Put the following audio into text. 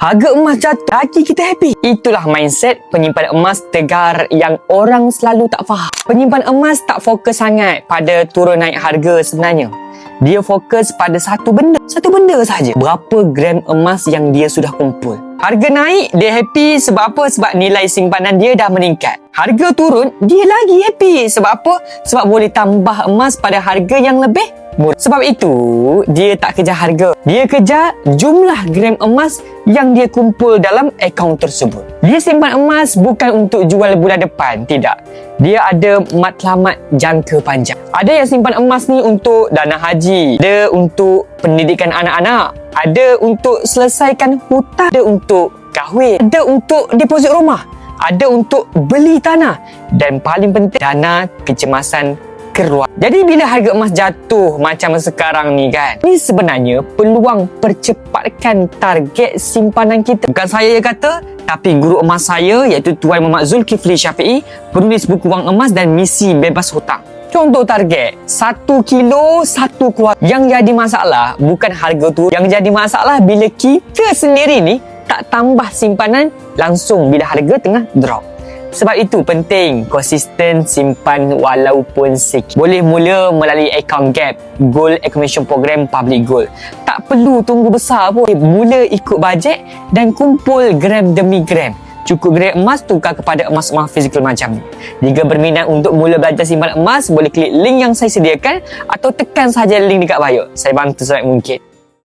Harga emas jatuh, lagi kita happy. Itulah mindset penyimpan emas tegar yang orang selalu tak faham. Penyimpan emas tak fokus sangat pada turun naik harga sebenarnya. Dia fokus pada satu benda saja. Berapa gram emas yang dia sudah kumpul. Harga naik, dia happy sebab apa? Sebab nilai simpanan dia dah meningkat. Harga turun, dia lagi happy. Sebab apa? Sebab boleh tambah emas pada harga yang lebih murah. Sebab itu, dia tak kejar harga. Dia kejar jumlah gram emas yang dia kumpul dalam akaun tersebut. Dia simpan emas bukan untuk jual bulan depan. Tidak. Dia ada matlamat jangka panjang. Ada yang simpan emas ni untuk dana haji. Ada untuk pendidikan anak-anak. Ada untuk selesaikan hutang. Ada untuk kahwin. Ada untuk deposit rumah. Ada untuk beli tanah. Dan paling penting, dana kecemasan keluar. Jadi bila harga emas jatuh macam sekarang ni kan, ini sebenarnya peluang percepatkan target simpanan kita. Bukan saya yang kata, tapi guru emas saya iaitu Tuan Muhammad Zulkifli Syafi'i, penulis buku Wang Emas dan Misi Bebas Hutang. Contoh target 1 kilo 1 kuartal. Yang jadi masalah bukan harga tu. Yang jadi masalah bila kita sendiri ni tak tambah simpanan langsung bila harga tengah drop. Sebab itu penting konsisten simpan walaupun sikit. Boleh mula melalui account gap, gold accumulation program public gold. Tak perlu tunggu besar pun. Mula ikut bajet dan kumpul gram demi gram. Cukup grade emas tukar kepada emas-emas fizikal macam ni. Jika berminat untuk mula belajar simpan emas, boleh klik link yang saya sediakan atau tekan sahaja link dekat bio. Saya bantu sebaik mungkin.